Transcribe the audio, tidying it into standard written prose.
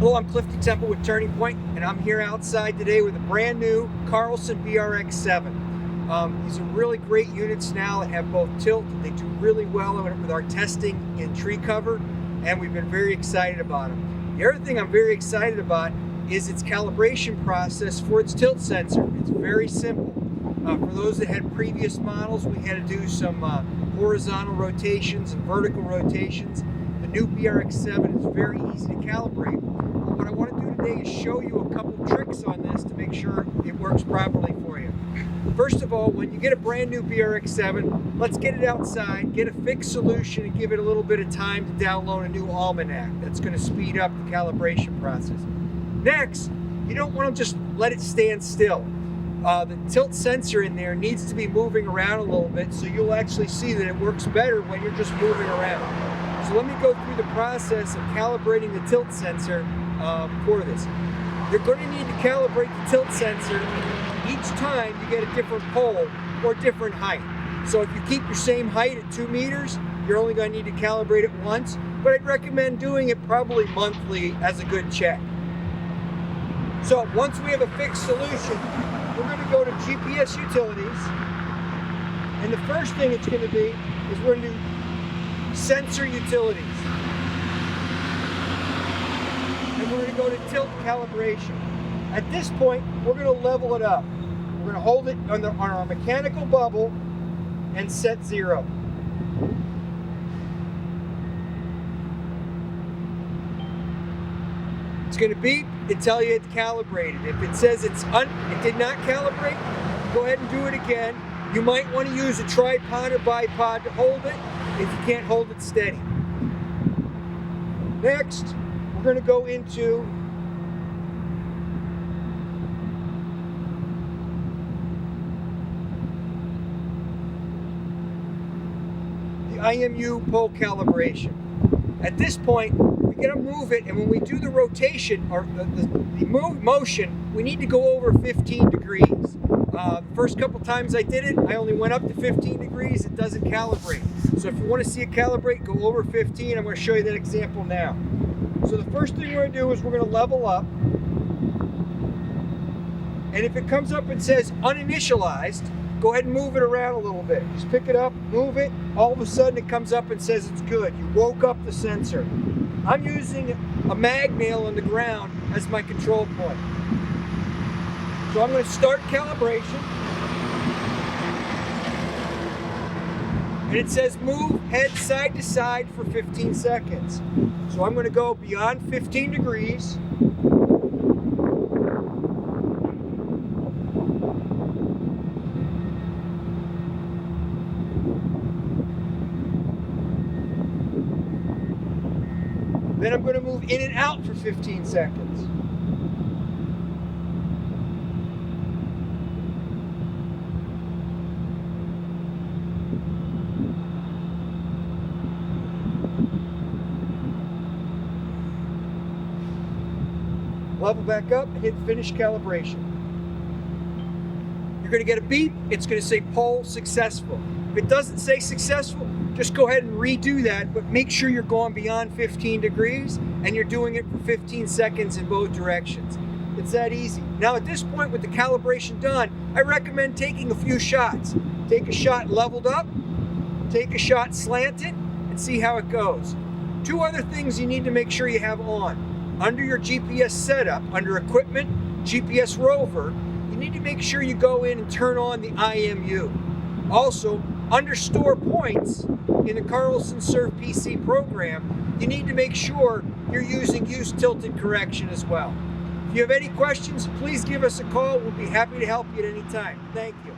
Hello, I'm Cliff DeTemple with Turning Point, and I'm here outside today with a brand new Carlson BRx7. These are really great units now that have both tilt. They do really well with our testing in tree cover, and we've been very excited about them. The other thing I'm very excited about is its calibration process for its tilt sensor. It's very simple. For those that had previous models, we had to do some horizontal rotations and vertical rotations. The new BRx7 is very easy to calibrate. But what I want to do today is show you a couple tricks on this to make sure it works properly for you. First of all, when you get a brand new BRx7, let's get it outside, get a fixed solution, and give it a little bit of time to download a new almanac. That's going to speed up the calibration process. Next, you don't want to just let it stand still. The tilt sensor in there needs to be moving around a little bit, so you'll actually see that it works better when you're just moving around. So let me go through the process of calibrating the tilt sensor for this. You're going to need to calibrate the tilt sensor each time you get a different pole or different height. So if you keep your same height at 2 meters, you're only going to need to calibrate it once, but I'd recommend doing it probably monthly as a good check. So once we have a fixed solution, we're going to go to GPS utilities, and the first thing it's going to be is we're going to do sensor utilities, and we're going to go to tilt calibration. At this point, we're going to level it up. We're going to hold it on our mechanical bubble and set 0. It's going to beep and tell you it's calibrated. If it says it did not calibrate, go ahead and do it again. You might want to use a tripod or bipod to hold it if you can't hold it steady. Next, we're going to go into the IMU pole calibration. At this point, we got to move it, and when we do the rotation or the motion, we need to go over 15 degrees. The first couple times I did it, I only went up to 15 degrees. It doesn't calibrate. So if you want to see it calibrate, go over 15. I'm going to show you that example now. So the first thing we're going to do is we're going to level up. And if it comes up and says uninitialized, go ahead and move it around a little bit. Just pick it up, move it. All of a sudden it comes up and says it's good. You woke up the sensor. I'm using a mag nail on the ground as my control point. So I'm going to start calibration. And it says move head side to side for 15 seconds. So I'm going to go beyond 15 degrees. Then I'm going to move in and out for 15 seconds. Level back up and hit finish calibration. You're going to get a beep. It's going to say pole successful. If it doesn't say successful, just go ahead and redo that, but make sure you're going beyond 15 degrees and you're doing it for 15 seconds in both directions. It's that easy. Now at this point with the calibration done, I recommend taking a few shots. Take a shot leveled up, take a shot slanted, and see how it goes. 2 other things you need to make sure you have on. Under your GPS setup, under equipment, GPS rover, you need to make sure you go in and turn on the IMU. Also, under store points in the Carlson Surf PC program, you need to make sure you're using use tilted correction as well. If you have any questions, please give us a call. We'll be happy to help you at any time. Thank you.